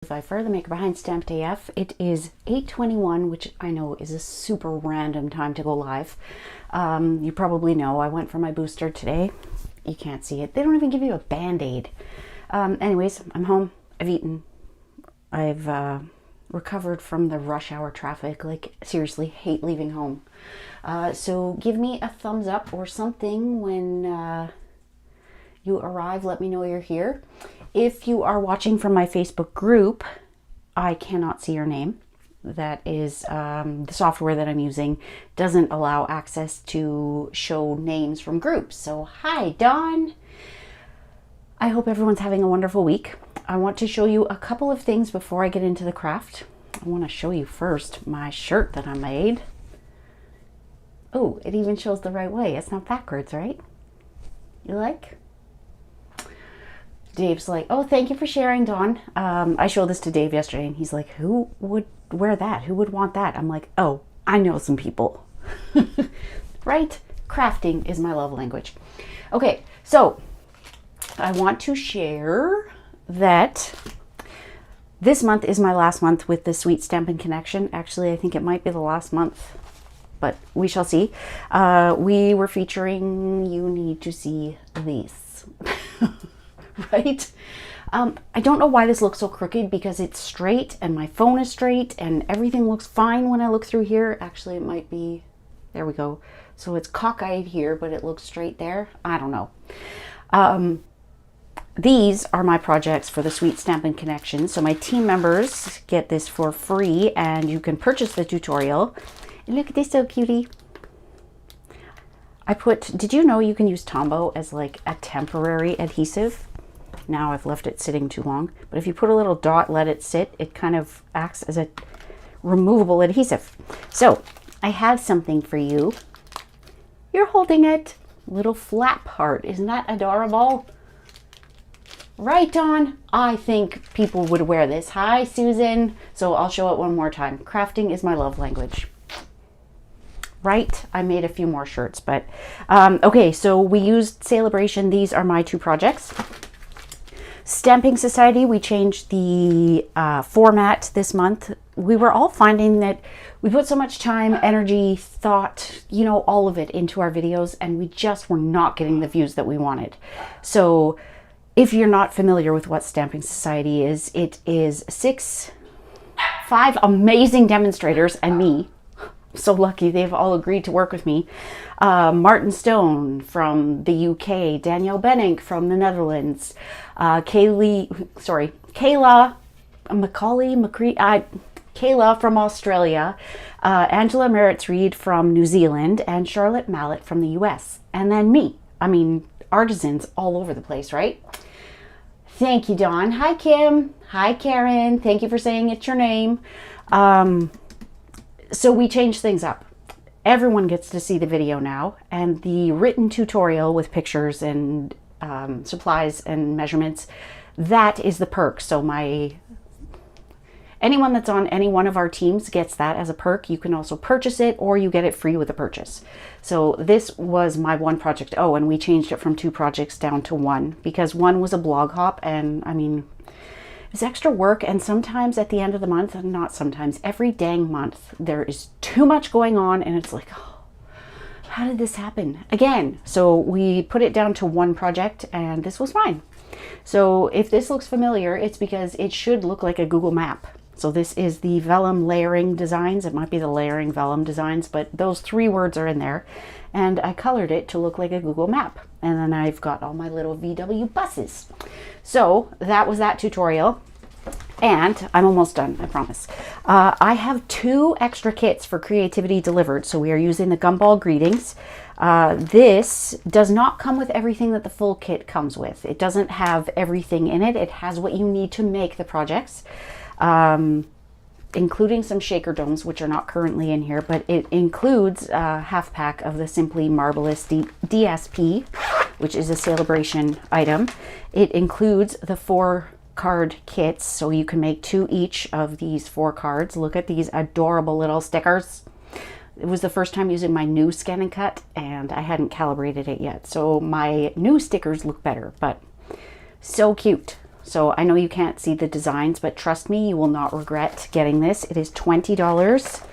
Pfeiffer, the maker behind Stamped AF. It is 8:21, which I know is a super random time to go live. You probably know I went for my booster today. You can't see it. They don't even give you a band-aid. Anyways, I'm home. I've eaten. I've recovered from the rush hour traffic. Like, seriously, hate leaving home. So give me a thumbs up or something when you arrive. Let me know you're here. If you are watching from my Facebook group, I cannot see your name. That is the software that I'm using doesn't allow access to show names from groups. So hi, Dawn. I hope everyone's having a wonderful week. I want to show you a couple of things before I get into the craft. I want to show you first my shirt that I made. Oh, it even shows the right way. It's not backwards, right? You like? Dave's like, oh, thank you for sharing, Dawn. I showed this to Dave yesterday, and he's like, who would wear that? Who would want that? I'm like, oh, I know some people. Right? Crafting is my love language. Okay, so I want to share that this month is my last month with the Sweet Stampin' Connection. Actually, I think it might be the last month, but we shall see. We were featuring You Need to See These. Right? I don't know why this looks so crooked, because it's straight and my phone is straight and everything looks fine when I look through here. Actually, it might be, there we go. So it's cockeyed here, but it looks straight there. I don't know. These are my projects for the Sweet Stampin' Connection. So my team members get this for free, and you can purchase the tutorial. And look at this, so cutie. Did you know you can use Tombow as like a temporary adhesive? Now I've left it sitting too long, but if you put a little dot, let it sit, it kind of acts as a removable adhesive. So I have something for you. You're holding it. Little flap heart. Isn't that adorable? Right, Dawn? I think people would wear this. Hi, Susan. So I'll show it one more time. Crafting is my love language. Right? I made a few more shirts, but okay, so we used Celebration. These are my two projects. Stamping Society, we changed the format this month. We were all finding that we put so much time, energy, thought, you know, all of it into our videos, and we just were not getting the views that we wanted. So if you're not familiar with what Stamping Society is, it is five amazing demonstrators and me. So lucky they've all agreed to work with me. Martin Stone from the UK, Danielle Benink from the Netherlands, Kayla from Australia, Angela Merritt-Reed from New Zealand, and Charlotte Mallet from the US. And then me. I mean, artisans all over the place, right? Thank you, Dawn. Hi, Kim. Hi, Karen. Thank you for saying it's your name. So we changed things up. Everyone gets to see the video now, and the written tutorial with pictures and supplies and measurements, that is the perk. So anyone that's on any one of our teams gets that as a perk. You can also purchase it, or you get it free with a purchase. So this was my one project. Oh, and we changed it from 2 projects down to 1, because 1 was a blog hop, and I mean, it's extra work, and sometimes at the end of the month, and not sometimes, every dang month, there is too much going on, and it's like, oh, how did this happen again? So we put it down to 1 project, and this was fine. So if this looks familiar, it's because it should look like a Google map. So this is the vellum layering designs. It might be the layering vellum designs, but those 3 words are in there, and I colored it to look like a Google map. And then I've got all my little VW buses. So that was that tutorial, and I'm almost done, I promise. I have 2 extra kits for Creativity Delivered. So we are using the Gumball Greetings. This does not come with everything that the full kit comes with. It doesn't have everything in it. It has what you need to make the projects, including some shaker domes, which are not currently in here, but it includes a half pack of the Simply Marvelous DSP, which is a Celebration item. It includes the 4 card kits, so you can make 2 each of these 4 cards. Look at these adorable little stickers. It was the first time using my new Scan and Cut, and I hadn't calibrated it yet, so my new stickers look better, but so cute. So I know you can't see the designs, but trust me, you will not regret getting this. It is $20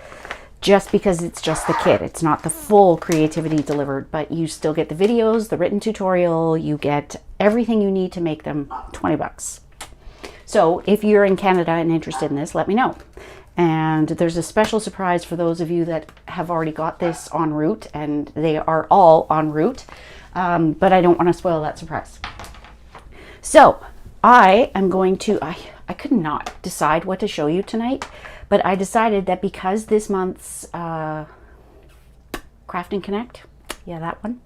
just because it's just the kit. It's not the full creativity delivered, but you still get the videos, the written tutorial, you get everything you need to make them. 20 bucks. So if you're in Canada and interested in this, let me know. And there's a special surprise for those of you that have already got this en route, and they are all en route. But I don't want to spoil that surprise. So I am going to, I could not decide what to show you tonight, but I decided that because this month's Craft and Connect, yeah, that one,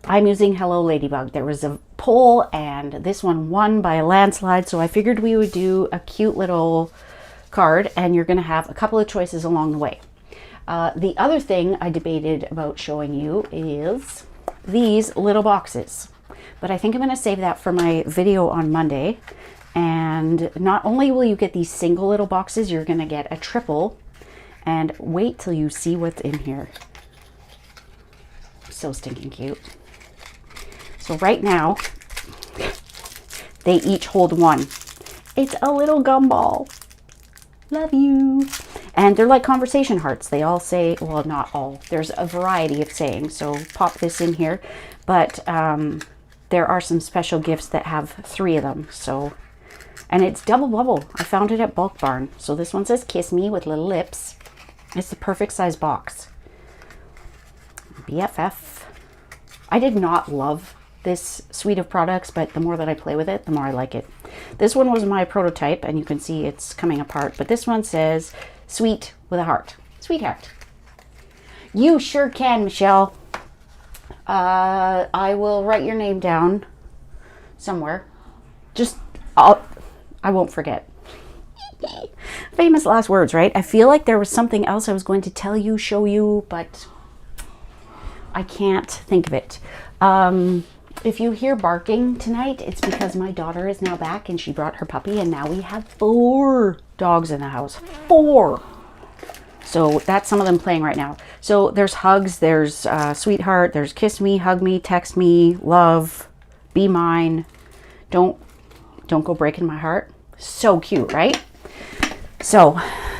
I'm using Hello Ladybug. There was a poll and this one won by a landslide, so I figured we would do a cute little card, and you're going to have a couple of choices along the way. The other thing I debated about showing you is these little boxes, but I think I'm going to save that for my video on Monday. And not only will you get these single little boxes, you're going to get a triple, and wait till you see what's in here. So stinking cute. So right now they each hold one. It's a little gumball. Love you. And they're like conversation hearts. They all say, well, not all. There's a variety of sayings. So pop this in here. But there are some special gifts that have 3 of them. So, and it's double bubble. I found it at Bulk Barn. So this one says kiss me with little lips. It's the perfect size box. BFF. I did not love this suite of products, but the more that I play with it, the more I like it. This one was my prototype, and you can see it's coming apart, but this one says sweet with a heart. Sweetheart. You sure can, Michelle. I will write your name down somewhere. I won't forget. Famous last words, right? I feel like there was something else I was going to tell you, show you, but I can't think of it. If you hear barking tonight, it's because my daughter is now back and she brought her puppy, and now we have 4 dogs in the house. 4! So that's some of them playing right now. So there's hugs, there's sweetheart, there's kiss me, hug me, text me, love, be mine, don't go breaking my heart. So cute, right? So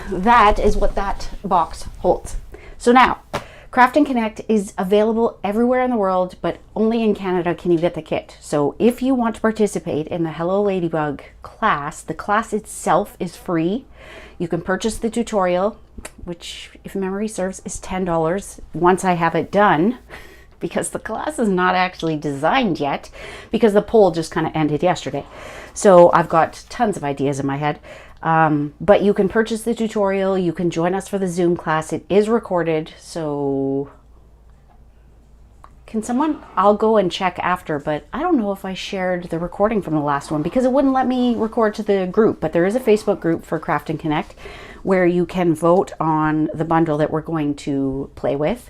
that is what that box holds. So now, Craft and Connect is available everywhere in the world, but only in Canada can you get the kit. So if you want to participate in the Hello Ladybug class, the class itself is free. You can purchase the tutorial, which, if memory serves, is $10 once I have it done, because the class is not actually designed yet, because the poll just kind of ended yesterday. So I've got tons of ideas in my head. But you can purchase the tutorial. You can join us for the Zoom class. It is recorded. So can someone, I'll go and check after, but I don't know if I shared the recording from the last one because it wouldn't let me record to the group. But there is a Facebook group for Craft and Connect where you can vote on the bundle that we're going to play with.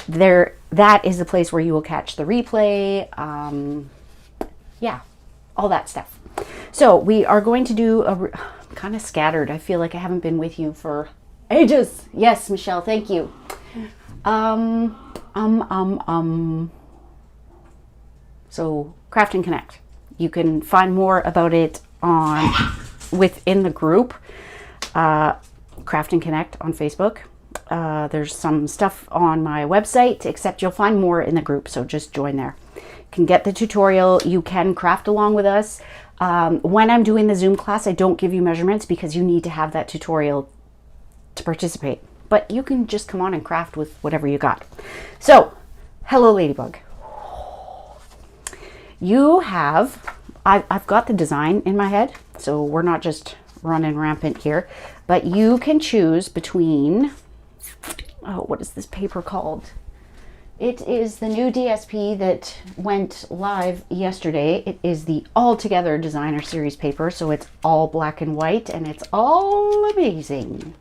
That is the place where you will catch the replay. Yeah, all that stuff. So we are going to do I'm kind of scattered. I feel like I haven't been with you for ages. Yes, Michelle, thank you. So Craft and Connect. You can find more about it within the group, Craft and Connect on Facebook. There's some stuff on my website, except you'll find more in the group, so just join there. You can get the tutorial. You can craft along with us. When I'm doing the Zoom class, I don't give you measurements because you need to have that tutorial to participate. But you can just come on and craft with whatever you got. So, Hello Ladybug. I've got the design in my head, so we're not just running rampant here. But you can choose between, what is this paper called? It is the new DSP that went live yesterday. It is the All Together Designer Series paper, so it's all black and white, and it's all amazing.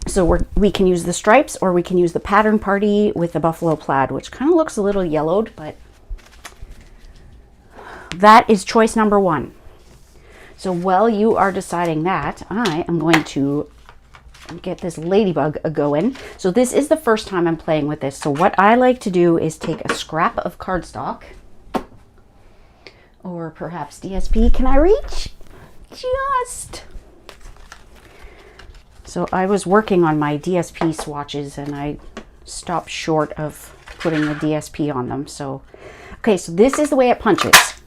So we can use the stripes, or we can use the pattern party with the buffalo plaid, which kind of looks a little yellowed, but that is choice number 1. So while you are deciding that, I am going to get this ladybug going. So this is the first time I'm playing with this. So what I like to do is take a scrap of cardstock, Or perhaps DSP. Can I reach? Just. So I was working on my DSP swatches and I stopped short of putting the DSP on them. So, okay, so this is the way it punches.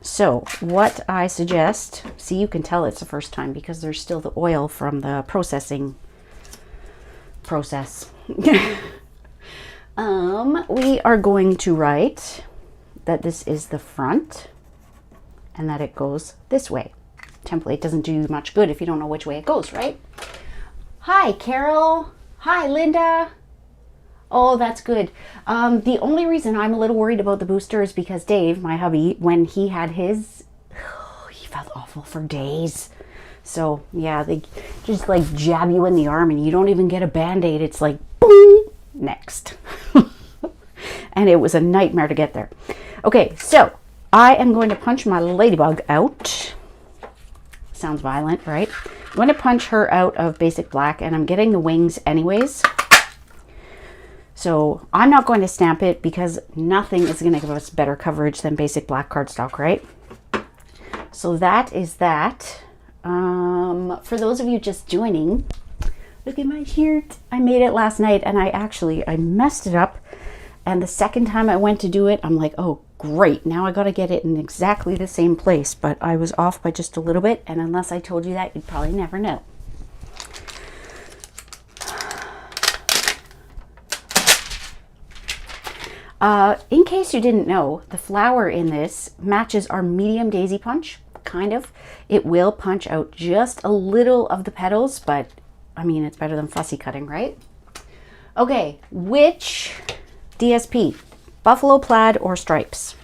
So what I suggest, see, you can tell it's the first time because there's still the oil from the processing process. We are going to write that this is the front and that it goes this way. Template doesn't do you much good if you don't know which way it goes, right? Hi, Carol. Hi, Linda. Oh, that's good. The only reason I'm a little worried about the booster is because Dave, my hubby, when he had his, he felt awful for days. So yeah, they just like jab you in the arm and you don't even get a Band-Aid. It's like, boom, next. And it was a nightmare to get there. Okay, so I am going to punch my ladybug out. Sounds violent, right? I'm going to punch her out of basic black and I'm getting the wings anyways. So I'm not going to stamp it because nothing is going to give us better coverage than basic black cardstock, right? So that is that. For those of you just joining, look at my shirt. I made it last night and I messed it up. And the second time I went to do it, I'm like, oh, great. Now I got to get it in exactly the same place. But I was off by just a little bit. And unless I told you that, you'd probably never know. In case you didn't know, the flower in this matches our medium daisy punch, kind of. It will punch out just a little of the petals, but I mean, it's better than fussy cutting, right? Okay, which DSP? Buffalo plaid or stripes?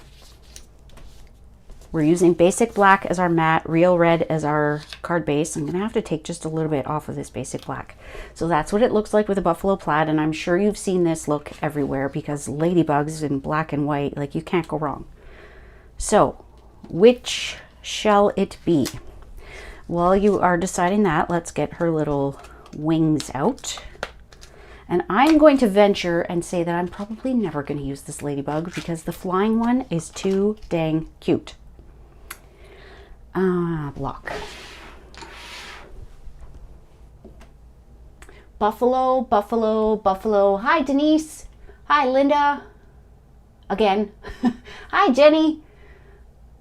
We're using basic black as our matte, real red as our card base. I'm gonna have to take just a little bit off of this basic black. So that's what it looks like with a buffalo plaid, and I'm sure you've seen this look everywhere because ladybugs in black and white, like you can't go wrong. So, which shall it be? While you are deciding that, let's get her little wings out. And I'm going to venture and say that I'm probably never going to use this ladybug because the flying one is too dang cute. Block. Buffalo, buffalo, buffalo. Hi, Denise. Hi, Linda. Again. Hi, Jenny.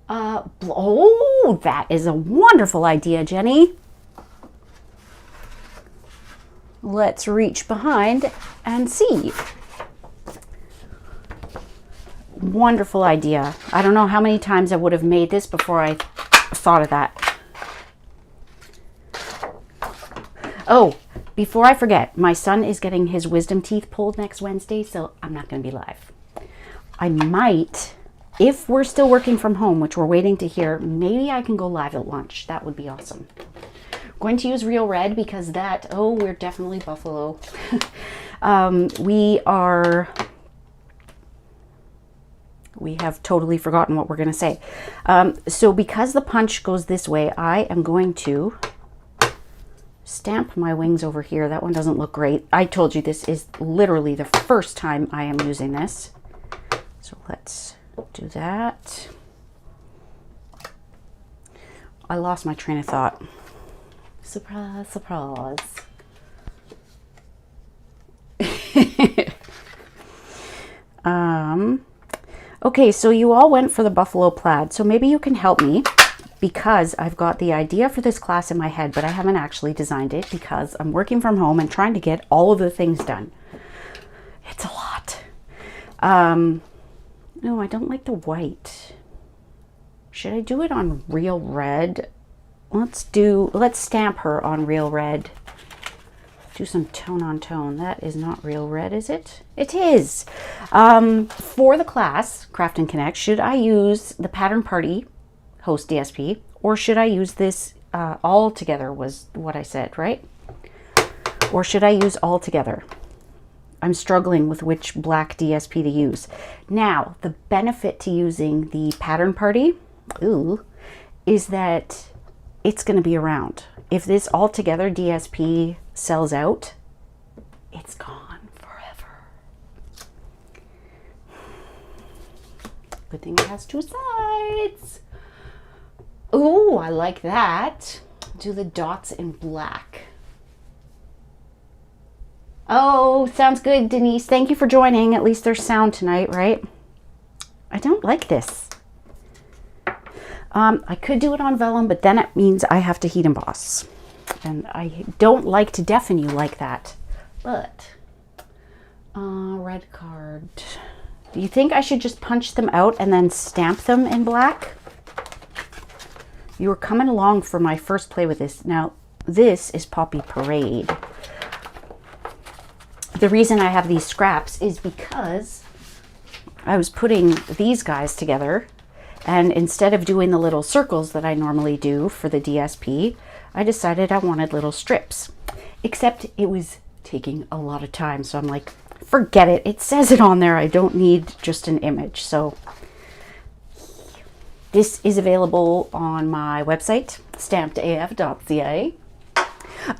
Oh, that is a wonderful idea, Jenny. Let's reach behind and see. Wonderful idea. I don't know how many times I would have made this before I thought of that. Oh, before I forget, my son is getting his wisdom teeth pulled next Wednesday, so I'm not going to be live. I might, if we're still working from home, which we're waiting to hear, maybe I can go live at lunch. That would be awesome. Going to use real red because that, oh, we're definitely buffalo. We have totally forgotten what we're going to say. So because the punch goes this way, I am going to stamp my wings over here. That one doesn't look great. I told you this is literally the first time I am using this. So let's do that. I lost my train of thought. Surprise, surprise. Okay, so you all went for the buffalo plaid. So maybe you can help me because I've got the idea for this class in my head, but I haven't actually designed it because I'm working from home and trying to get all of the things done. It's a lot. No, I don't like the white. Should I do it on real red? Let's stamp her on real red. Do some tone on tone. That is not real red, is it? It is. For the class, Craft and Connect, should I use the Pattern Party Host DSP or should I use this all together was what I said, right? Or should I use all together? I'm struggling with which black DSP to use. Now, the benefit to using the Pattern Party is that it's going to be around. If this all together DSP sells out, it's gone forever. Good thing it has two sides. Ooh, I like that. Do the dots in black. Oh, sounds good, Denise. Thank you for joining. At least there's sound tonight, right? I don't like this. I could do it on vellum, but then it means I have to heat emboss. And I don't like to deafen you like that. But, red card. Do you think I should just punch them out and then stamp them in black? You were coming along for my first play with this. Now, this is Poppy Parade. The reason I have these scraps is because I was putting these guys together, and instead of doing the little circles that I normally do for the DSP, I decided I wanted little strips. Except it was taking a lot of time, so I'm like, forget it. It says it on there. I don't need just an image. So this is available on my website, stampedaf.ca.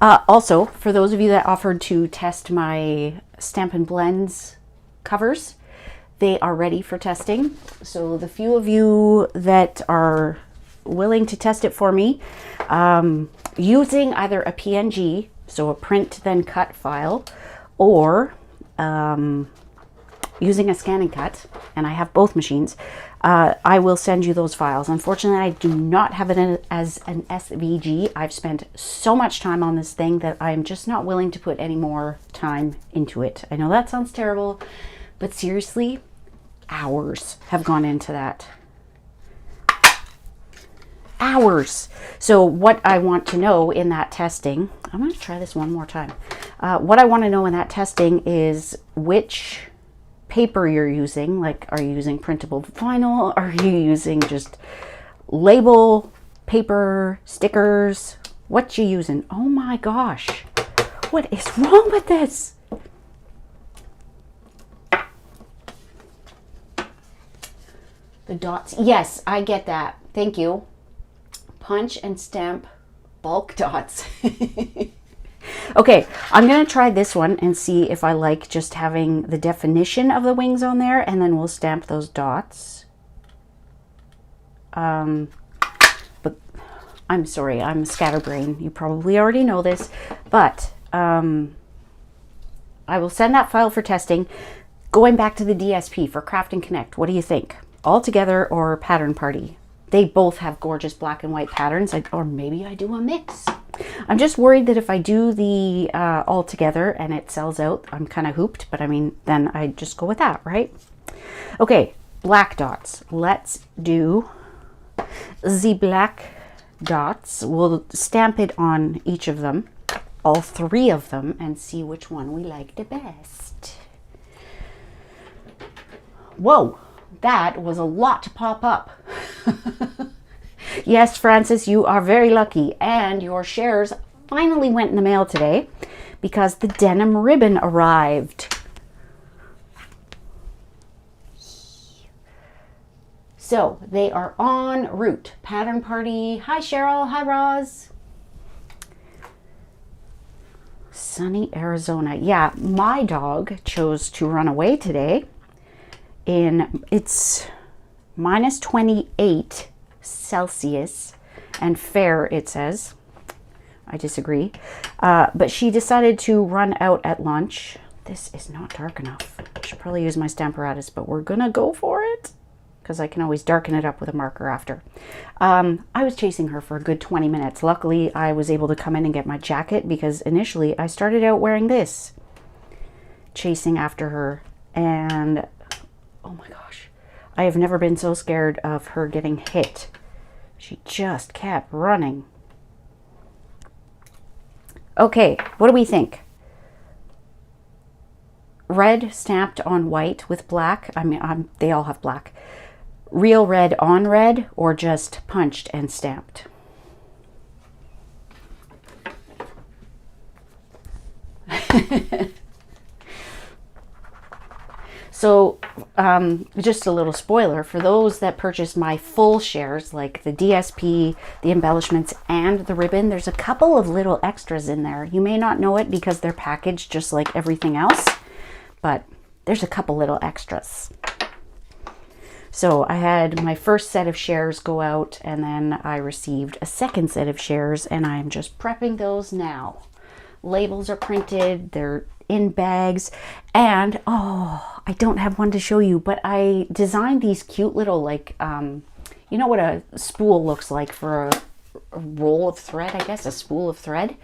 Also, for those of you that offered to test my Stampin' Blends covers, they are ready for testing. So the few of you that are willing to test it for me, using either a PNG, so a print then cut file, or using a scan and cut, and I have both machines, I will send you those files. Unfortunately, I do not have it as an SVG. I've spent so much time on this thing that I'm just not willing to put any more time into it. I know that sounds terrible, but seriously, hours have gone into that. Hours. So what I want to know in that testing, I'm going to try this one more time. What I want to know in that testing is which paper you're using. Like, are you using printable vinyl? Are you using just label paper, stickers? What you using? Oh my gosh, what is wrong with this? The dots, yes, I get that. Thank you. Punch and stamp bulk dots. Okay, I'm going to try this one and see if I like just having the definition of the wings on there, and then we'll stamp those dots. But I'm sorry, I'm a scatterbrain. You probably already know this, but I will send that file for testing. Going back to the DSP for Craft and Connect, what do you think? All Together or Pattern Party? They both have gorgeous black and white patterns, or maybe I do a mix. I'm just worried that if I do the All Together and it sells out, I'm kind of hooped, but I mean, then I just go with that, right? Okay, black dots. Let's do the black dots. We'll stamp it on each of them, all three of them, and see which one we like the best. Whoa, that was a lot to pop up. Yes, Francis, you are very lucky, and your shares finally went in the mail today because the denim ribbon arrived. So they are en route. Pattern Party. Hi, Cheryl. Hi, Roz. Sunny Arizona. Yeah, my dog chose to run away today. It's minus 28 Celsius and fair, it says. I disagree. But she decided to run out at lunch. This is not dark enough. I should probably use my Stamparatus, but we're gonna go for it because I can always darken it up with a marker after. I was chasing her for a good 20 minutes. Luckily, I was able to come in and get my jacket because initially I started out wearing this, chasing after her, and oh my gosh, I have never been so scared of her getting hit. She just kept running. Okay, what do we think? Red stamped on white with black. I mean, they all have black. Real red on red, or just punched and stamped? So just a little spoiler, for those that purchase my full shares, like the DSP, the embellishments, and the ribbon, there's a couple of little extras in there. You may not know it because they're packaged just like everything else, but there's a couple little extras. So I had my first set of shares go out, and then I received a second set of shares, and I'm just prepping those now. Labels are printed, they're in bags, and oh, I don't have one to show you, but I designed these cute little, like, you know what a spool looks like for a roll of thread, I guess, a spool of thread.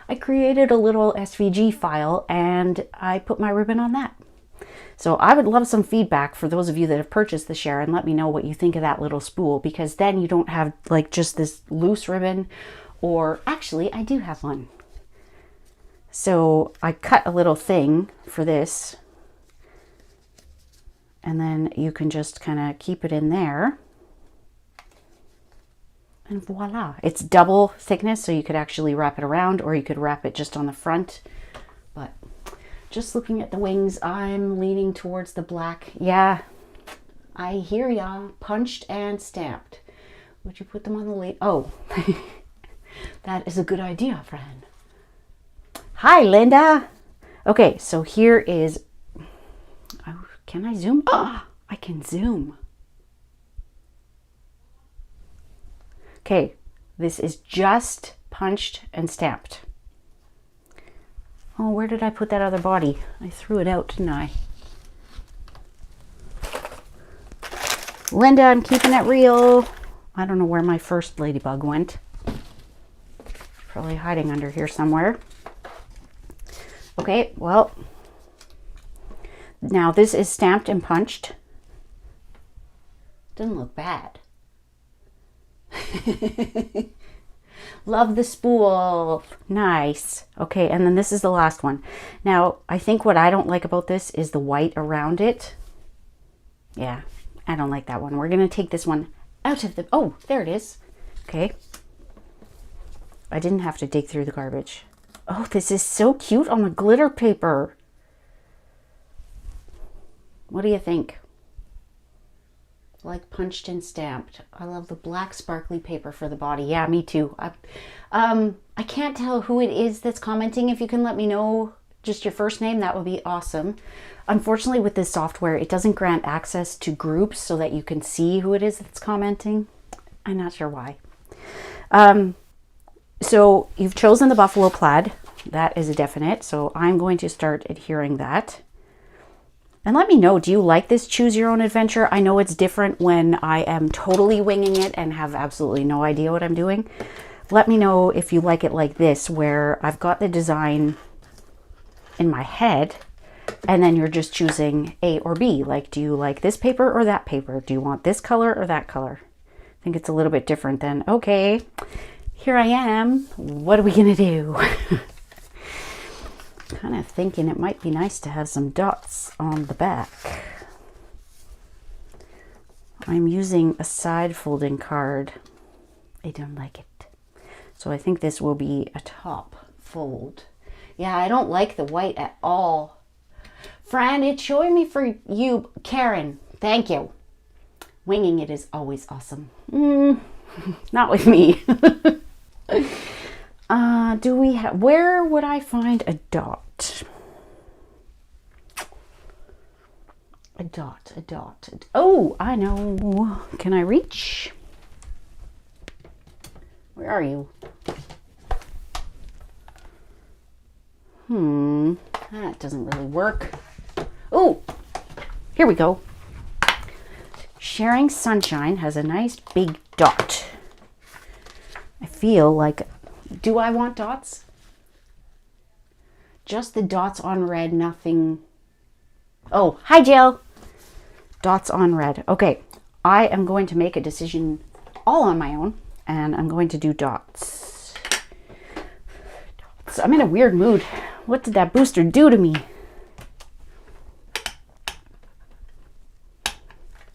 I created a little SVG file and I put my ribbon on that. So I would love some feedback for those of you that have purchased the share, and let me know what you think of that little spool, because then you don't have like just this loose ribbon, or actually I do have one. So I cut a little thing for this, and then you can just kind of keep it in there. And voila, it's double thickness, so you could actually wrap it around, or you could wrap it just on the front. But just looking at the wings, I'm leaning towards the black. Yeah, I hear ya. Punched and stamped. Would you put them on the label? Oh, that is a good idea, friend. Hi, Linda. Okay, so here is, oh, can I zoom? Ah, I can zoom. Okay, this is just punched and stamped. Oh, where did I put that other body? I threw it out, didn't I? Linda, I'm keeping it real. I don't know where my first ladybug went. Probably hiding under here somewhere. Okay, well, now this is stamped and punched. Doesn't look bad. Love the spool. Nice. Okay, and then this is the last one. Now, I think what I don't like about this is the white around it. Yeah, I don't like that one. We're going to take this one out of the... Oh, there it is. Okay. I didn't have to dig through the garbage. Oh, this is so cute on the glitter paper. What do you think? Like punched and stamped. I love the black sparkly paper for the body. Yeah, me too. I can't tell who it is that's commenting. If you can let me know just your first name, that would be awesome. Unfortunately, with this software, it doesn't grant access to groups so that you can see who it is that's commenting. I'm not sure why. So you've chosen the buffalo plaid. That is a definite. So I'm going to start adhering that. And let me know, do you like this choose your own adventure? I know it's different when I am totally winging it and have absolutely no idea what I'm doing. Let me know if you like it like this, where I've got the design in my head and then you're just choosing A or B. Like, do you like this paper or that paper? Do you want this color or that color? I think it's a little bit different than, okay, here I am. What are we gonna do? Kind of thinking it might be nice to have some dots on the back. I'm using a side folding card. I don't like it. So I think this will be a top fold. Yeah, I don't like the white at all. Fran, it's showing me for you. Karen, thank you. Winging it is always awesome. Not with me. Do we have, where would I find a dot? A dot. Oh, I know. Can I reach? Where are you? That doesn't really work. Oh, here we go. Sharing Sunshine has a nice big dot. I feel like, do I want dots? Just the dots on red, nothing. Oh, hi Jill. Dots on red. Okay, I am going to make a decision all on my own, and I'm going to do dots. I'm in a weird mood. What did that booster do to me?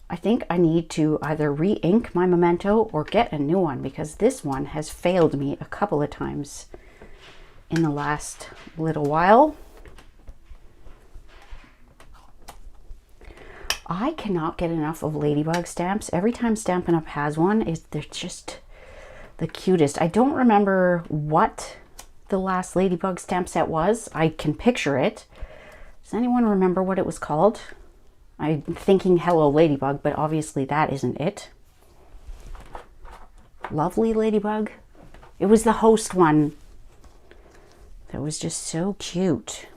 I think I need to either re-ink my memento or get a new one, because this one has failed me a couple of times in the last little while. I cannot get enough of ladybug stamps. Every time Stampin' Up! Has one, they're just the cutest. I don't remember what the last ladybug stamp set was. I can picture it. Does anyone remember what it was called? I'm thinking Hello Ladybug, but obviously that isn't it. Lovely Ladybug. It was the host one. That was just so cute.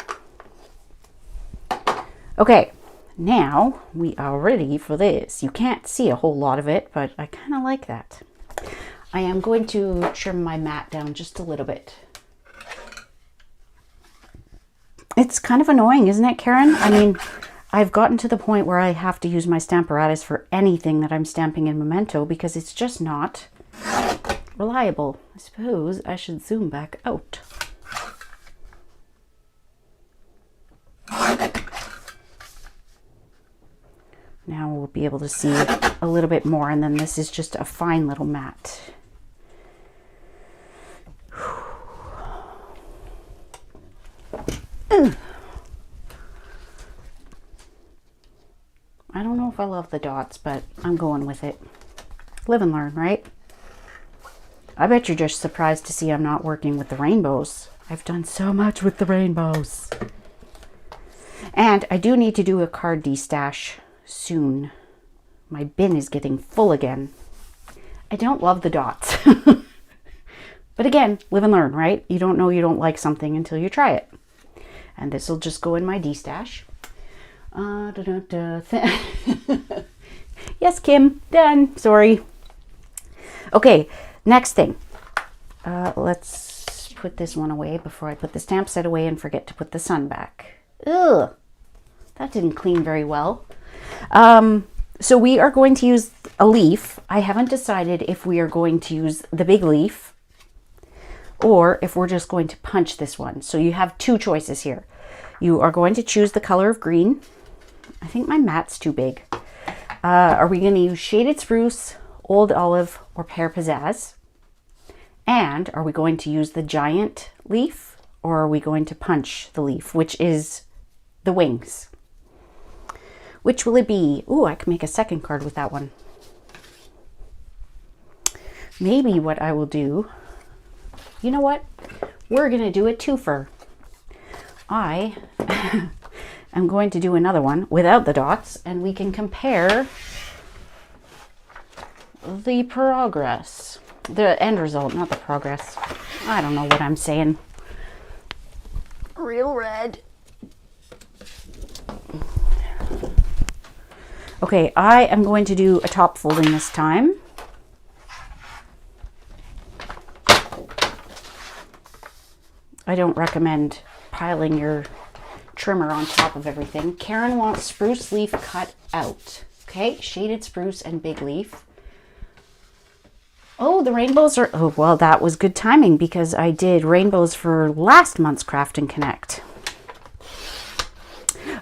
Okay, now we are ready for this. You can't see a whole lot of it, but I kind of like that. I am going to trim my mat down just a little bit. It's kind of annoying, isn't it, Karen? I mean, I've gotten to the point where I have to use my Stamparatus for anything that I'm stamping in Memento because it's just not reliable. I suppose I should zoom back out. Now we'll be able to see a little bit more, and then this is just a fine little mat. I don't know if I love the dots, but I'm going with it. Live and learn, right? I bet you're just surprised to see I'm not working with the rainbows. I've done so much with the rainbows. And I do need to do a card destash soon. My bin is getting full again. I don't love the dots. But again, live and learn, right? You don't know you don't like something until you try it. And this will just go in my destash. Yes, Kim, done. Sorry. Okay, next thing. Let's put this one away before I put the stamp set away and forget to put the sun back. Ugh, that didn't clean very well. So we are going to use a leaf. I haven't decided if we are going to use the big leaf or if we're just going to punch this one. So you have two choices here. You are going to choose the color of green. I think my mat's too big. Are we going to use Shaded Spruce, Old Olive, or Pear Pizzazz? And are we going to use the giant leaf, or are we going to punch the leaf, which is the wings? Which will it be? Ooh, I can make a second card with that one. Maybe what I will do, you know what? We're going to do a twofer. I am going to do another one without the dots, and we can compare the progress. The end result, not the progress. I don't know what I'm saying. Real red. Okay, I am going to do a top folding this time. I don't recommend piling your trimmer on top of everything. Karen wants spruce leaf cut out. Okay, Shaded Spruce and big leaf. Oh, the rainbows are, oh, well, that was good timing because I did rainbows for last month's Craft and Connect.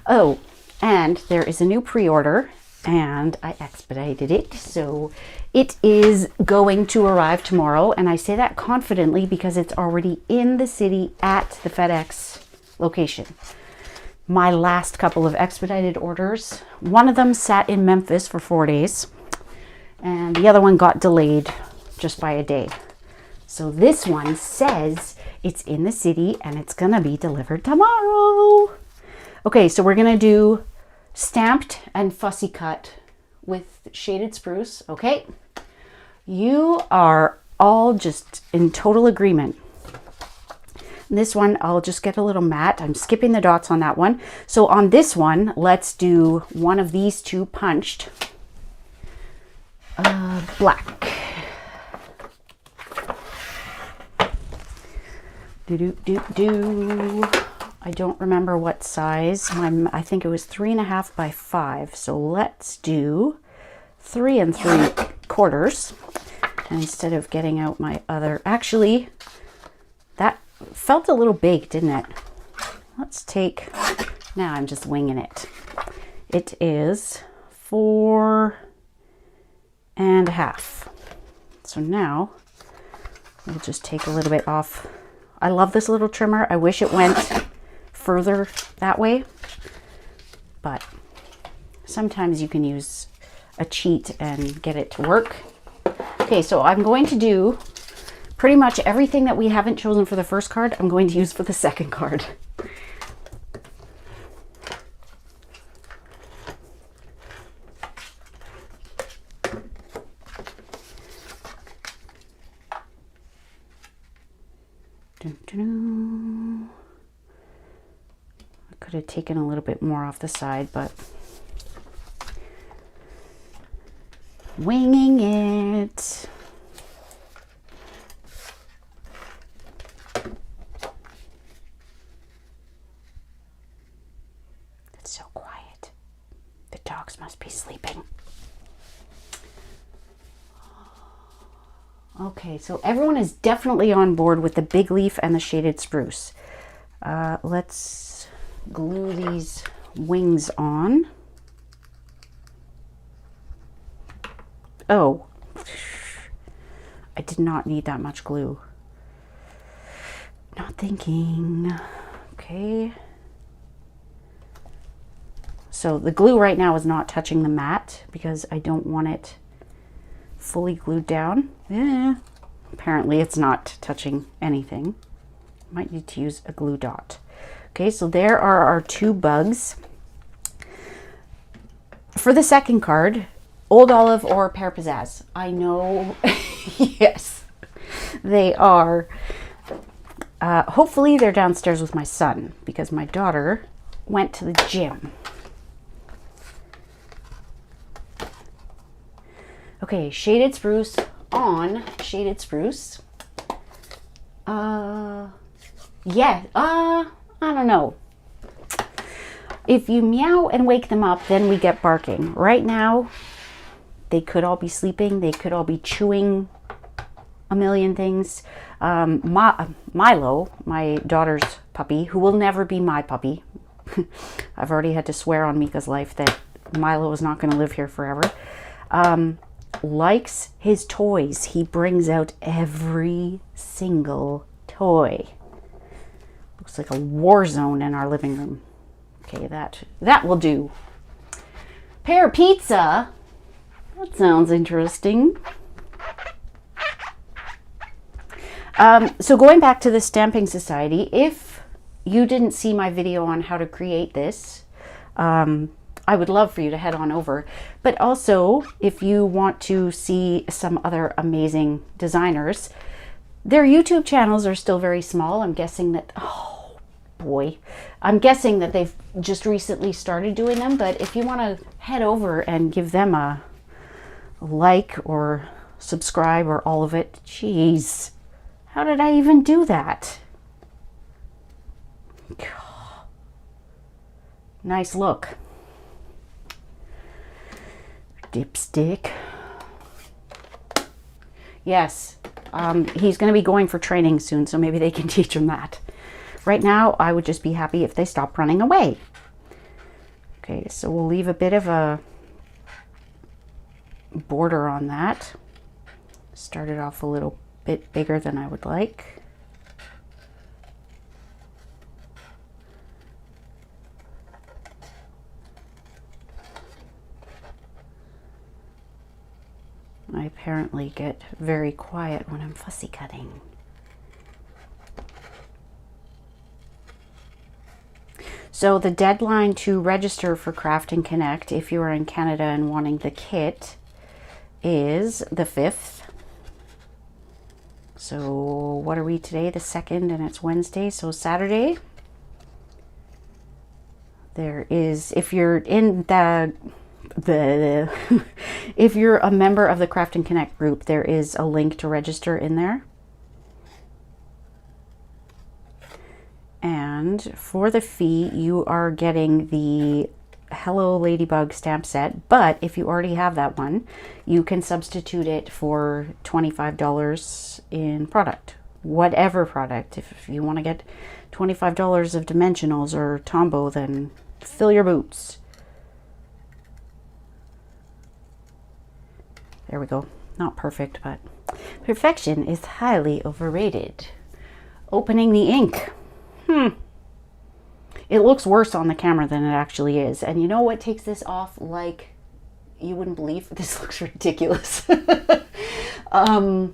Oh, and there is a new pre-order and I expedited it. So it is going to arrive tomorrow. And I say that confidently because it's already in the city at the FedEx location. My last couple of expedited orders, one of them sat in Memphis for 4 days and the other one got delayed just by a day. So this one says it's in the city and it's gonna be delivered tomorrow. Okay, so we're gonna do stamped and fussy cut with Shaded Spruce. Okay, you are all just in total agreement. This one, I'll just get a little matte. I'm skipping the dots on that one. So on this one, let's do one of these two punched. Black. I don't remember what size. I think it was 3.5 by 5. So let's do 3 3/4. And instead of getting out my other, actually, that felt a little big, didn't it? Let's take, now I'm just winging it. It is 4.5. So now we'll just take a little bit off. I love this little trimmer. I wish it went further that way, but sometimes you can use a cheat and get it to work. Okay, so I'm going to do pretty much everything that we haven't chosen for the first card, I'm going to use for the second card. Dun-dun-dun. I could have taken a little bit more off the side, but winging it. It's so quiet. The dogs must be sleeping. Okay, so everyone is definitely on board with the big leaf and the shaded spruce. Let's glue these wings on. Oh, I did not need that much glue. Not thinking. Okay. So the glue right now is not touching the mat because I don't want it fully glued down. Apparently it's not touching anything. Might need to use a glue dot. Okay, so there are our two bugs. For the second card, Old Olive or Pear Pizzazz. I know, yes, they are. Hopefully they're downstairs with my son because my daughter went to the gym. Okay, shaded spruce on shaded spruce. I don't know. If you meow and wake them up, then we get barking. Right now, they could all be sleeping. They could all be chewing a million things. Milo, my daughter's puppy, who will never be my puppy. I've already had to swear on Mika's life that Milo is not going to live here forever. Likes his toys. He brings out every single toy. Looks like a war zone in our living room. Okay, that will do. Pear pizza. That sounds interesting. So going back to the Stamping Society, if you didn't see my video on how to create this, I would love for you to head on over. But also, if you want to see some other amazing designers, their YouTube channels are still very small. I'm guessing that, oh boy, I'm guessing that they've just recently started doing them. But if you want to head over and give them a like or subscribe or all of it, geez, how did I even do that? Nice look. Dipstick. Yes, he's going to be going for training soon, so maybe they can teach him that. Right now, I would just be happy if they stopped running away. Okay, so we'll leave a bit of a border on that. Started off a little bit bigger than I would like. I apparently get very quiet when I'm fussy cutting. So the deadline to register for Craft and Connect, if you are in Canada and wanting the kit, is the 5th. So what are we today? The 2nd, and it's Wednesday, so Saturday. There is, if you're in if you're a member of the Craft and Connect group, there is a link to register in there. And for the fee, you are getting the Hello Ladybug stamp set, but if you already have that one, you can substitute it for $25 in product. Whatever product. If you want to get $25 of dimensionals or Tombow, then fill your boots. There we go. Not perfect, but perfection is highly overrated. Opening the ink. It looks worse on the camera than it actually is. And you know what takes this off like you wouldn't believe? This looks ridiculous. When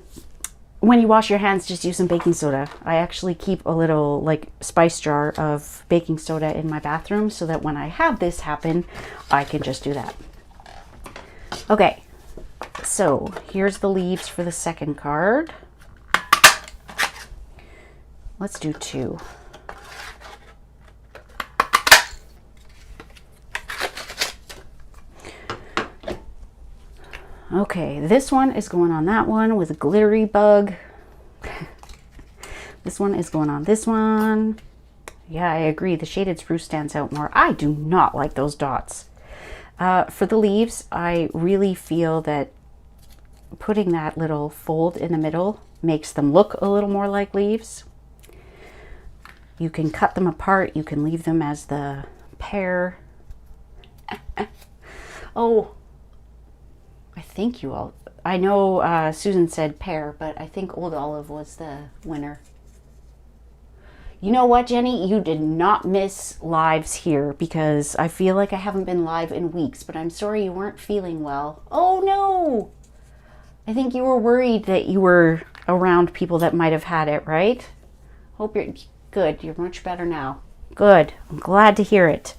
you wash your hands, just use some baking soda. I actually keep a little like spice jar of baking soda in my bathroom so that when I have this happen, I can just do that. Okay. So here's the leaves for the second card. Let's do 2. Okay, this one is going on that one with a glittery bug. This one is going on this one. Yeah, I agree. The shaded spruce stands out more. I do not like those dots. For the leaves, I really feel that putting that little fold in the middle makes them look a little more like leaves. You can cut them apart. You can leave them as the pear. Oh, I think you all, I know Susan said pear, but I think Old Olive was the winner. You know what, Jenny? You did not miss lives here because I feel like I haven't been live in weeks, but I'm sorry you weren't feeling well. Oh no! I think you were worried that you were around people that might have had it, right? Hope you're good. You're much better now. Good. I'm glad to hear it.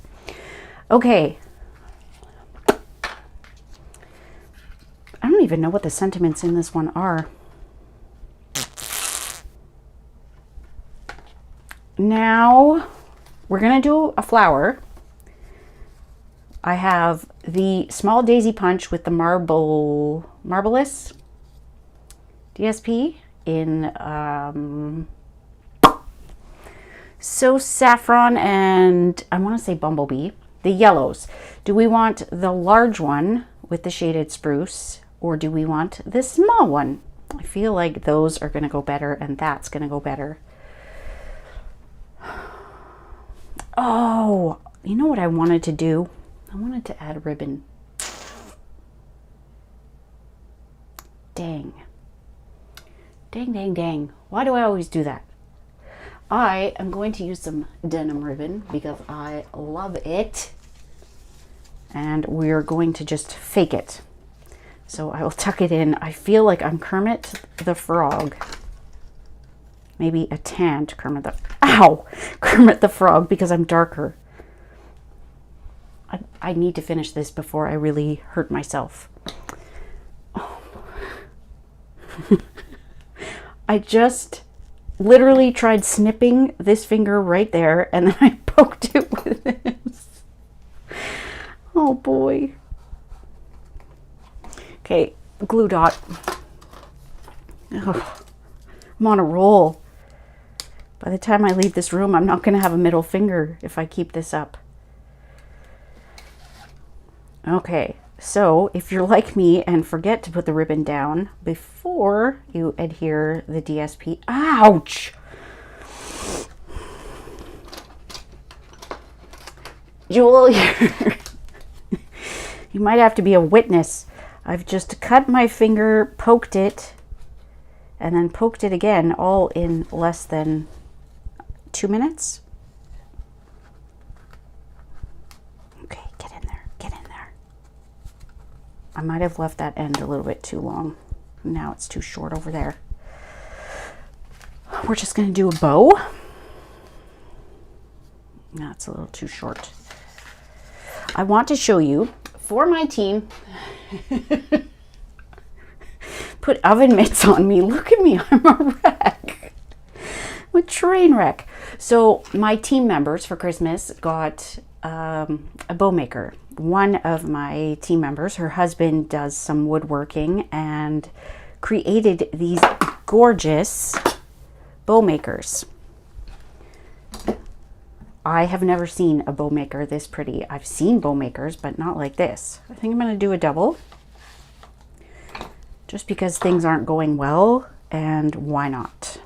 Okay. I don't even know what the sentiments in this one are. Now we're going to do a flower. I have the small daisy punch with the marvelous DSP in so saffron and I want to say bumblebee, the yellows. Do we want the large one with the shaded spruce or do we want the small one? I feel like those are going to go better and that's going to go better. Oh, you know what I wanted to do? I wanted to add a ribbon. Dang. Dang, dang, dang. Why do I always do that? I am going to use some denim ribbon because I love it. And we're going to just fake it. So I will tuck it in. I feel like I'm Kermit the Frog. Maybe a tanned Kermit the Frog because I'm darker. I need to finish this before I really hurt myself. Oh. I just literally tried snipping this finger right there and then I poked it with this. Oh boy. Okay, glue dot. Oh, I'm on a roll. By the time I leave this room, I'm not going to have a middle finger if I keep this up. Okay, so if you're like me and forget to put the ribbon down before you adhere the DSP, ouch! Jewel, you might have to be a witness. I've just cut my finger, poked it, and then poked it again, all in less than 2 minutes. Okay, get in there, get in there. I might have left that end a little bit too long. Now it's too short over there. We're just going to do a bow. No, it's a little too short. I want to show you, for my team, put oven mitts on me. Look at me, I'm a wreck. I'm a train wreck. So my team members for Christmas got a bow maker. One of my team members, her husband does some woodworking and created these gorgeous bow makers. I have never seen a bow maker this pretty. I've seen bow makers, but not like this. I think I'm going to do a double. Just because things aren't going well, and why not?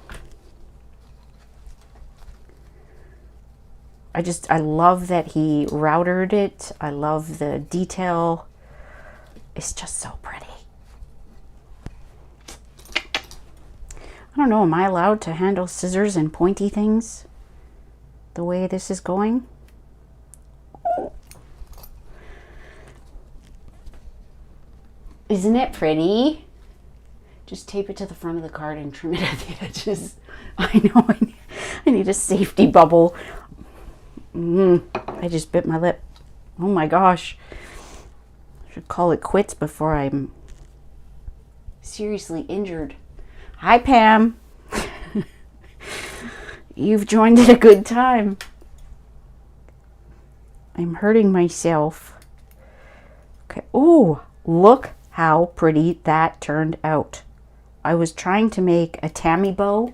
I love that he routered it. I love the detail. It's just so pretty. I don't know, am I allowed to handle scissors and pointy things the way this is going? Isn't it pretty? Just tape it to the front of the card and trim it at the edges. I know, I need a safety bubble. I just bit my lip. Oh my gosh. I should call it quits before I'm seriously injured. Hi, Pam. You've joined at a good time. I'm hurting myself. Okay. Oh, look how pretty that turned out. I was trying to make a Tammy bow.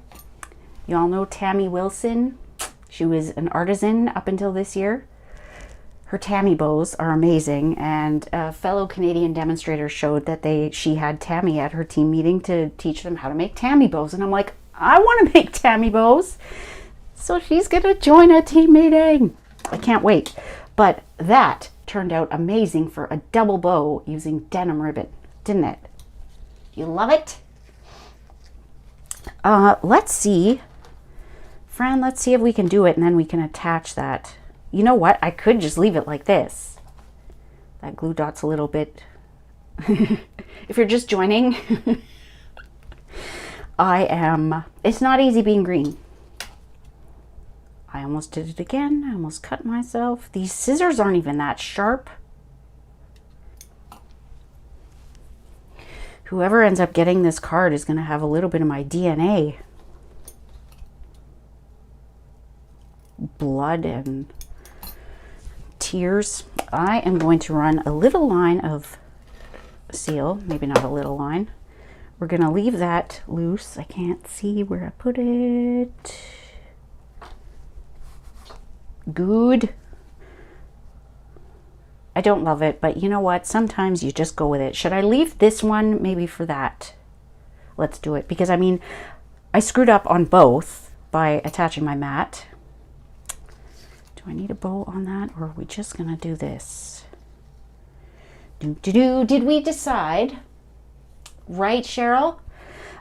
Y'all know Tammy Wilson? She was an artisan up until this year. Her Tammy bows are amazing, and a fellow Canadian demonstrator showed that she had Tammy at her team meeting to teach them how to make Tammy bows. And I'm like, I want to make Tammy bows. So she's going to join a team meeting. I can't wait. But that turned out amazing for a double bow using denim ribbon, didn't it? You love it? Let's see. Fran, let's see if we can do it, and then we can attach that. You know what? I could just leave it like this. That glue dot's a little bit... If you're just joining, it's not easy being green. I almost did it again. I almost cut myself. These scissors aren't even that sharp. Whoever ends up getting this card is going to have a little bit of my DNA. Blood and tears. I am going to run a little line of seal, maybe not a little line. We're going to leave that loose. I can't see where I put it. Good. I don't love it, but you know what? Sometimes you just go with it. Should I leave this one maybe for that? Let's do it, because I mean, I screwed up on both by attaching my mat. Do I need a bow on that, or are we just gonna do this? Did we decide? Right, Cheryl?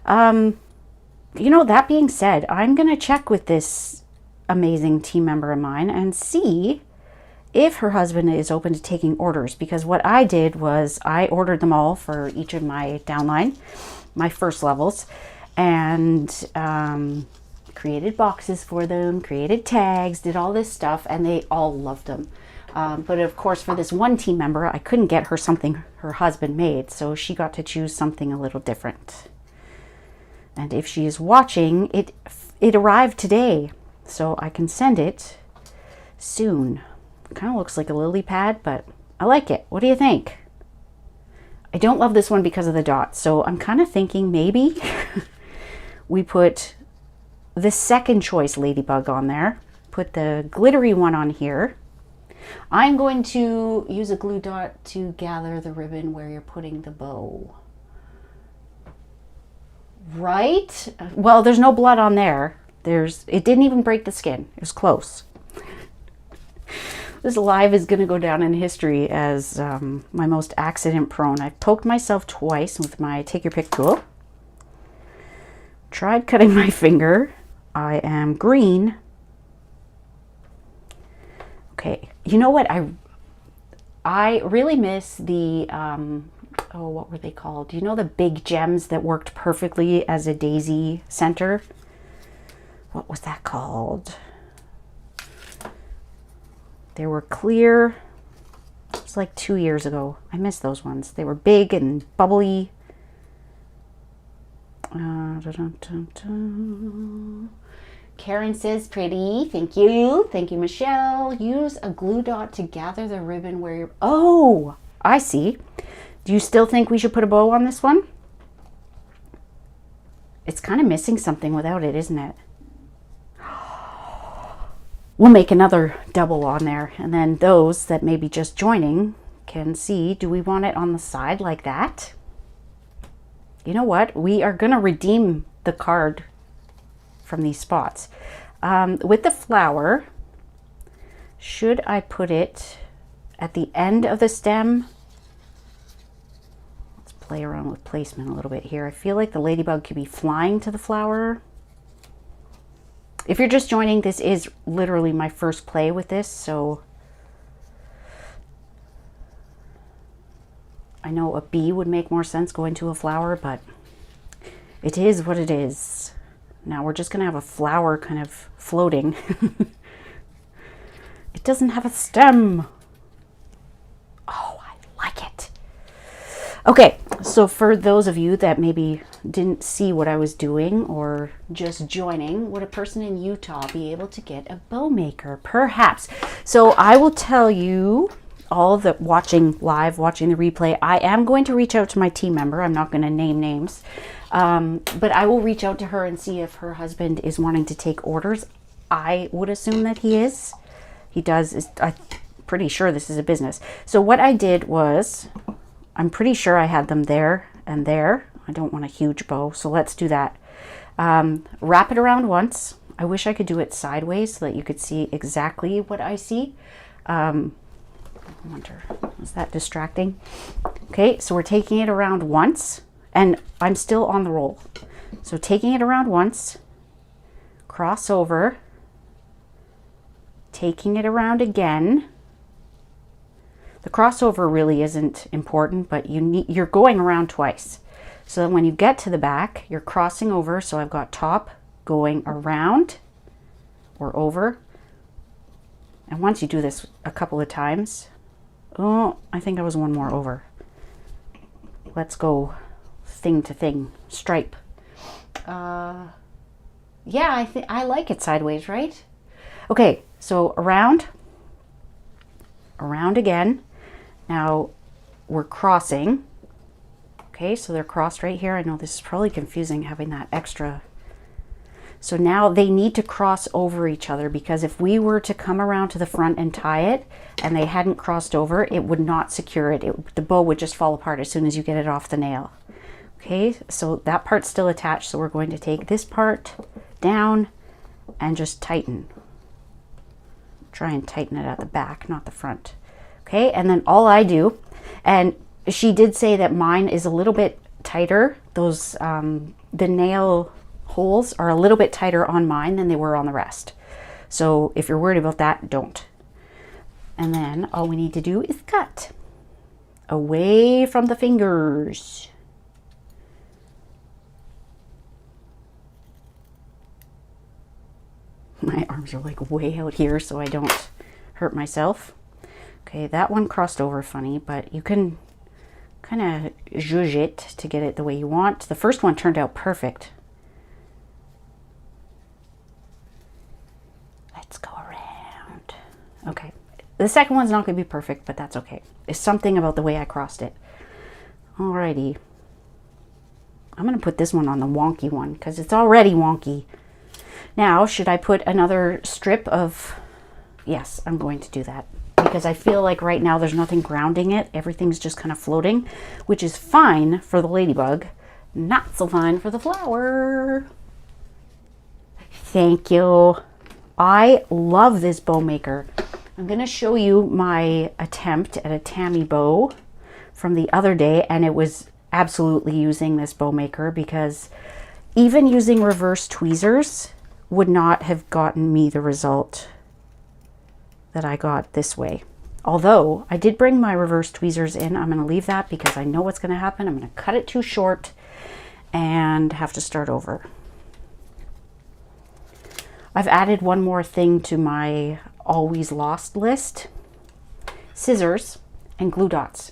You know, that being said, I'm gonna check with this amazing team member of mine and see if her husband is open to taking orders, because what I did was I ordered them all for each of my downline, my first levels, and created boxes for them, created tags, did all this stuff, and they all loved them. But of course, for this one team member, I couldn't get her something her husband made, so she got to choose something a little different. And if she is watching, it arrived today, so I can send it soon. Kind of looks like a lily pad, but I like it. What do you think? I don't love this one because of the dots, so I'm kind of thinking maybe we put the second choice ladybug on there, put the glittery one on here. I'm going to use a glue dot to gather the ribbon where you're putting the bow. Right? Well, there's no blood on there. It didn't even break the skin. It was close. This live is going to go down in history as my most accident prone. I've poked myself twice with my take your pick tool. Tried cutting my finger. I am green. Okay, you know what? I really miss the, oh, what were they called? Do you know the big gems that worked perfectly as a daisy center? What was that called? They were clear. It was like 2 years ago. I miss those ones. They were big and bubbly. Karen says pretty. Thank you. Thank you, Michelle. Use a glue dot to gather the ribbon where you're... Oh, I see. Do you still think we should put a bow on this one? It's kind of missing something without it, isn't it? We'll make another double on there, and then those that may be just joining can see, do we want it on the side like that? You know what? We are going to redeem the card from these spots. With the flower, should I put it at the end of the stem? Let's play around with placement a little bit here. I feel like the ladybug could be flying to the flower. If you're just joining, this is literally my first play with this, so I know a bee would make more sense going to a flower, but it is what it is. Now we're just going to have a flower kind of floating. It doesn't have a stem. Oh, I like it. Okay, so for those of you that maybe didn't see what I was doing or just joining, would a person in Utah be able to get a bow maker? Perhaps. So I will tell you, all that watching live, watching the replay, I am going to reach out to my team member. I'm not going to name names, but I will reach out to her and see if her husband is wanting to take orders. I would assume that he is. He does. I'm pretty sure this is a business. So what I did was, I'm pretty sure I had them there and there. I don't want a huge bow, so let's do that. Wrap it around once. I wish I could do it sideways so that you could see exactly what I see. I wonder, is that distracting? Okay, so we're taking it around once, and I'm still on the roll. So taking it around once, cross over, taking it around again. The crossover really isn't important, but you're going around twice. So then when you get to the back, you're crossing over. So I've got top going around or over. And once you do this a couple of times, oh, I think I was one more over. Let's go thing to thing, stripe. Yeah, I like it sideways, right? Okay, so around again. Now we're crossing. Okay, so they're crossed right here. I know this is probably confusing having that extra. So now they need to cross over each other, because if we were to come around to the front and tie it and they hadn't crossed over, it would not secure it. The bow would just fall apart as soon as you get it off the nail. Okay, so that part's still attached. So we're going to take this part down and just tighten. Try and tighten it at the back, not the front. Okay, and then all I do, and she did say that mine is a little bit tighter. Those, the nail holes are a little bit tighter on mine than they were on the rest. So if you're worried about that, don't. And then all we need to do is cut away from the fingers. My arms are like way out here so I don't hurt myself. Okay, that one crossed over funny, but you can kind of zhuzh it to get it the way you want. The first one turned out perfect. Let's go around. Okay, the second one's not going to be perfect, but that's okay. It's something about the way I crossed it. Alrighty. I'm going to put this one on the wonky one because it's already wonky. Now, should I put another strip of... Yes, I'm going to do that, because I feel like right now there's nothing grounding it. Everything's just kind of floating, which is fine for the ladybug, not so fine for the flower. Thank you. I love this bow maker. I'm going to show you my attempt at a Tammy bow from the other day, and it was absolutely using this bow maker, because even using reverse tweezers would not have gotten me the result that I got this way. Although I did bring my reverse tweezers in. I'm going to leave that because I know what's going to happen. I'm going to cut it too short and have to start over. I've added one more thing to my always lost list. Scissors and glue dots.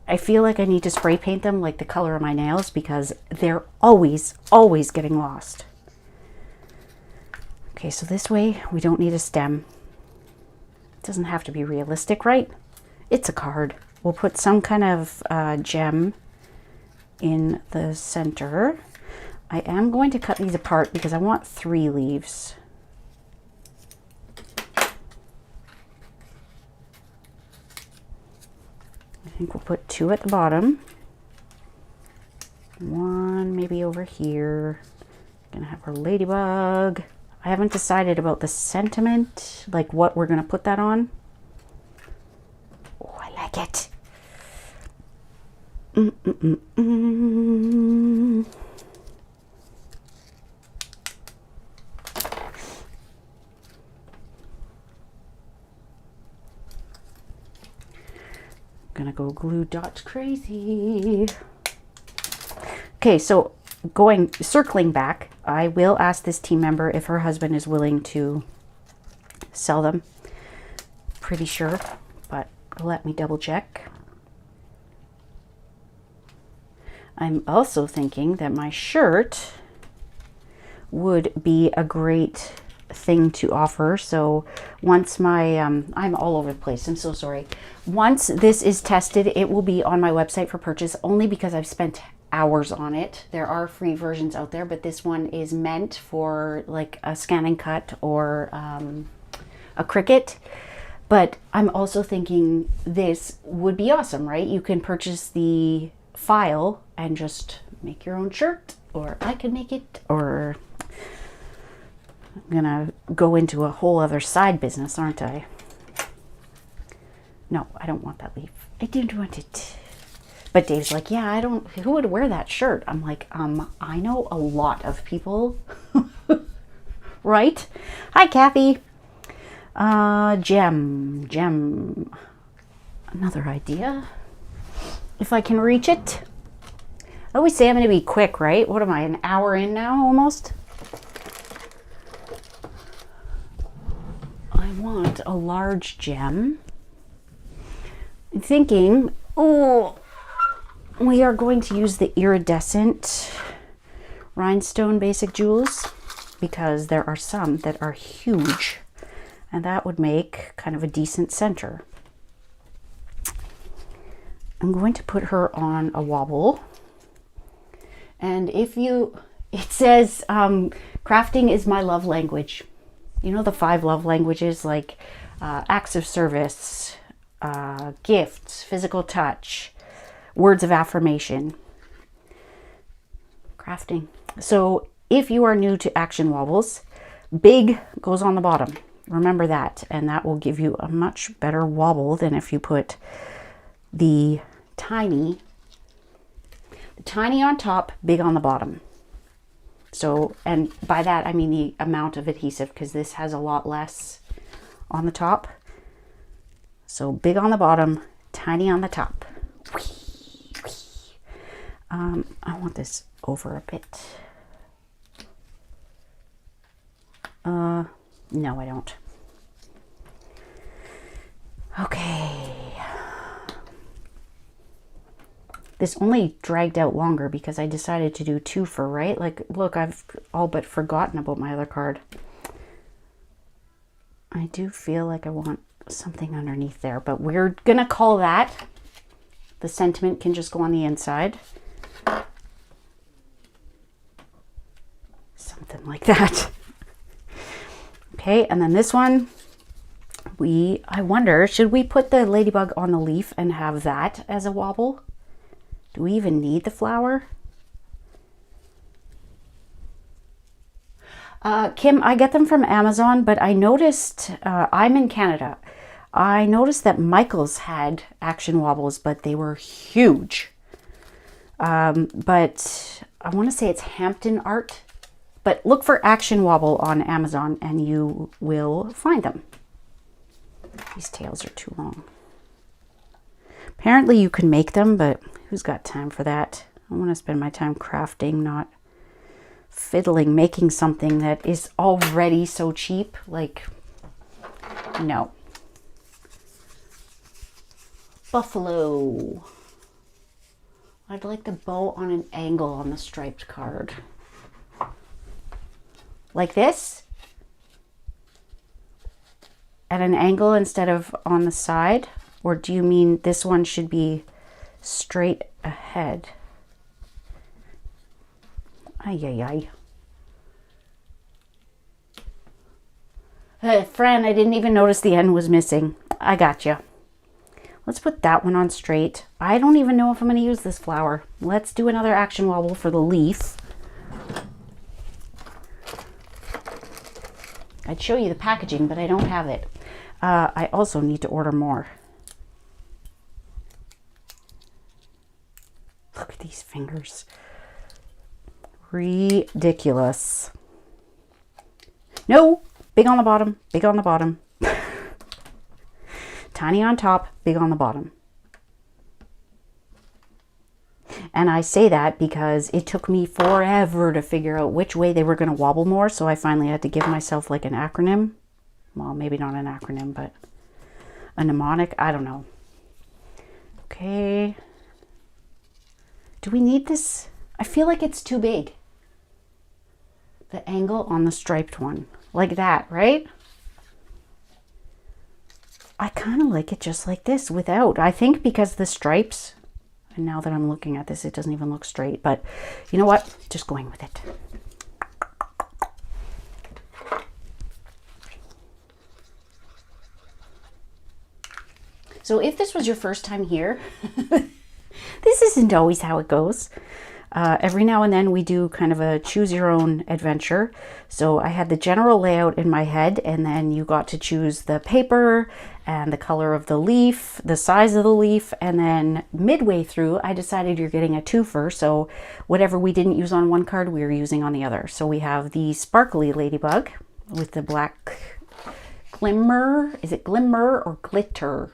I feel like I need to spray paint them like the color of my nails, because they're always getting lost. Okay, so this way we don't need a stem. Doesn't have to be realistic, right? It's a card. We'll put some kind of gem in the center. I am going to cut these apart because I want 3 leaves. I think we'll put 2 at the bottom. 1 maybe over here. Gonna have our ladybug. I haven't decided about the sentiment, like what we're going to put that on. Oh, I like it. Gonna go glue dots crazy. Okay, so circling back, I will ask this team member if her husband is willing to sell them. Pretty sure, but let me double check. I'm also thinking that my shirt would be a great thing to offer. So once my, I'm all over the place, I'm so sorry. Once this is tested, it will be on my website for purchase, only because I've spent hours on it. There are free versions out there, but this one is meant for like a scan and cut or a Cricut. But I'm also thinking this would be awesome, right? You can purchase the file and just make your own shirt, or I could make it, or I'm gonna go into a whole other side business, aren't I? No, I don't want that leaf. I didn't want it. But Dave's like, yeah, I don't, who would wear that shirt? I'm like, I know a lot of people. Right? Hi, Kathy. Gem. Another idea. If I can reach it. I always say I'm going to be quick, right? What am I, an hour in now almost? I want a large gem. I'm thinking, oh, we are going to use the iridescent rhinestone basic jewels because there are some that are huge. And that would make kind of a decent center. I'm going to put her on a wobble. And if you, it says, crafting is my love language. You know the 5 love languages, like acts of service, gifts, physical touch, words of affirmation, crafting. So if you are new to action wobbles, big goes on the bottom. Remember that, and that will give you a much better wobble than if you put the tiny on top, big on the bottom. So, and by that I mean the amount of adhesive, because this has a lot less on the top. So big on the bottom, tiny on the top. I want this over a bit. No, I don't. Okay. This only dragged out longer because I decided to do 2 for, right? Like, look, I've all but forgotten about my other card. I do feel like I want something underneath there, but we're gonna call that. The sentiment can just go on the inside. Something like that. Okay, and then this one, I wonder, should we put the ladybug on the leaf and have that as a wobble? Do we even need the flower? Kim, I get them from Amazon, but I noticed, I'm in Canada. I noticed that Michael's had action wobbles, but they were huge. But I want to say it's Hampton Art. But look for action wobble on Amazon and you will find them. These tails are too long. Apparently you can make them, but who's got time for that? I want to spend my time crafting, not fiddling, making something that is already so cheap. Like, no. Buffalo. I'd like the bow on an angle on the striped card. Like this, at an angle instead of on the side? Or do you mean this one should be straight ahead? Ay, ay, ay. Fran, I didn't even notice the end was missing. I gotcha. Let's put that one on straight. I don't even know if I'm going to use this flower. Let's do another action wobble for the leaf. I'd show you the packaging, but I don't have it. I also need to order more. Look at these fingers. Ridiculous. No, big on the bottom, big on the bottom. Tiny on top, big on the bottom. And I say that because it took me forever to figure out which way they were going to wobble more. So I finally had to give myself like an acronym. Well, maybe not an acronym, but a mnemonic. I don't know. Okay. Do we need this? I feel like it's too big. The angle on the striped one. Like that, right? I kind of like it just like this without. I think because the stripes, and now that I'm looking at this, it doesn't even look straight. But you know what? Just going with it. So if this was your first time here, this isn't always how it goes. Every now and then we do kind of a choose your own adventure. So I had the general layout in my head, and then you got to choose the paper and the color of the leaf, the size of the leaf, and then midway through I decided you're getting a twofer. So whatever we didn't use on one card, we were using on the other. So we have the sparkly ladybug with the black glimmer. Is it glimmer or glitter?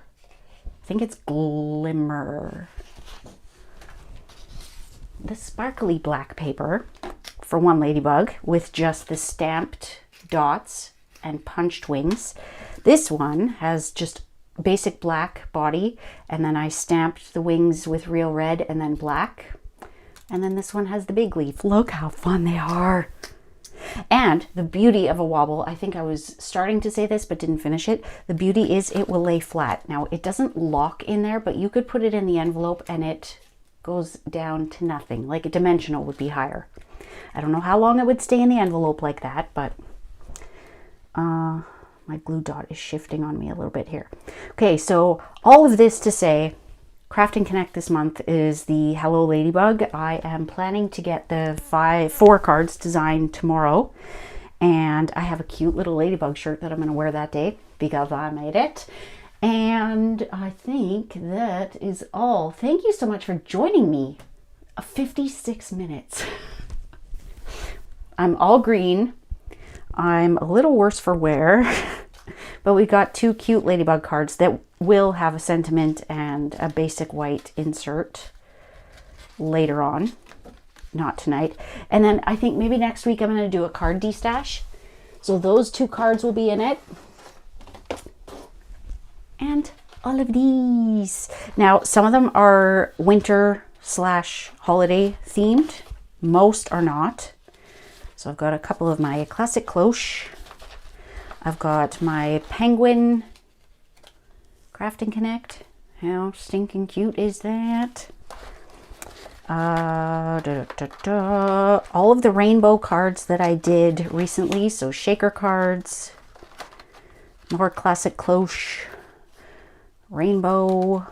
I think it's glimmer. The sparkly black paper for one ladybug with just the stamped dots and punched wings. This one has just basic black body, and then I stamped the wings with real red and then black. And then this one has the big leaf. Look how fun they are. And the beauty of a wobble, I think I was starting to say this but didn't finish it. The beauty is it will lay flat. Now it doesn't lock in there, but you could put it in the envelope and it goes down to nothing. Like a dimensional would be higher. I don't know how long it would stay in the envelope like that, but my glue dot is shifting on me a little bit here. Okay, so all of this to say, Crafting Connect this month is the Hello Ladybug. I am planning to get the 4 cards designed tomorrow, and I have a cute little ladybug shirt that I'm going to wear that day because I made it. And I think that is all. Thank you so much for joining me. 56 minutes. I'm all green. I'm a little worse for wear, but we got 2 cute ladybug cards that will have a sentiment and a basic white insert later on. Not tonight. And then I think maybe next week I'm going to do a card destash. So those 2 cards will be in it. And all of these. Now, some of them are winter/holiday themed. Most are not. So I've got a couple of my classic cloche. I've got my penguin Crafting Connect. How stinking cute is that? All of the rainbow cards that I did recently. So shaker cards. More classic cloche. Rainbow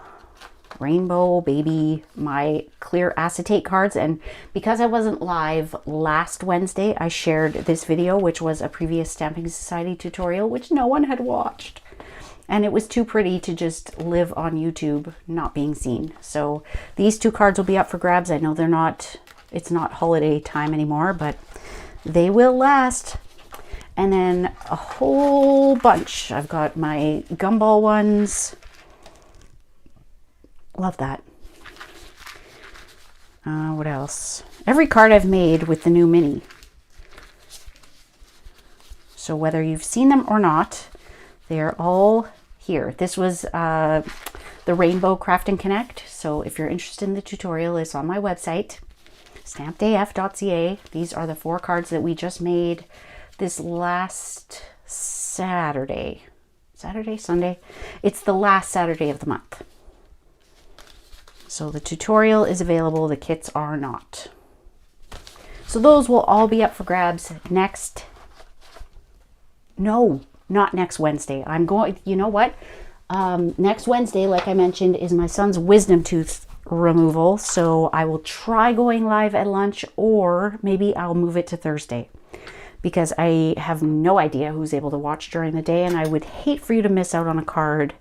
baby, my clear acetate cards. And because I wasn't live last Wednesday, I shared this video, which was a previous Stamping Society tutorial, which no one had watched. And it was too pretty to just live on YouTube not being seen. So these 2 cards will be up for grabs. I know it's not holiday time anymore, but they will last. And then a whole bunch. I've got my gumball ones. Love that. What else? Every card I've made with the new mini. So whether you've seen them or not, they're all here. This was the Rainbow Crafting Connect. So if you're interested in the tutorial, it's on my website, stampedaf.ca. These are the 4 cards that we just made this last Saturday. Sunday? It's the last Saturday of the month. So the tutorial is available, the kits are not. So those will all be up for grabs not next Wednesday. I'm going, you know what? Next Wednesday, like I mentioned, is my son's wisdom tooth removal. So I will try going live at lunch, or maybe I'll move it to Thursday, because I have no idea who's able to watch during the day, and I would hate for you to miss out on a card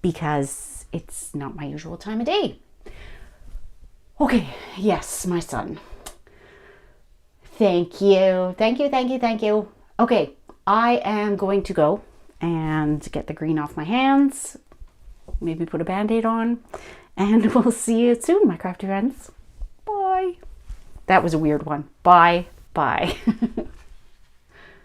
because it's not my usual time of day. Okay, yes, my son. Thank you. Okay, I am going to go and get the green off my hands, maybe put a Band-Aid on, and we'll see you soon, my crafty friends. Bye. That was a weird one. Bye.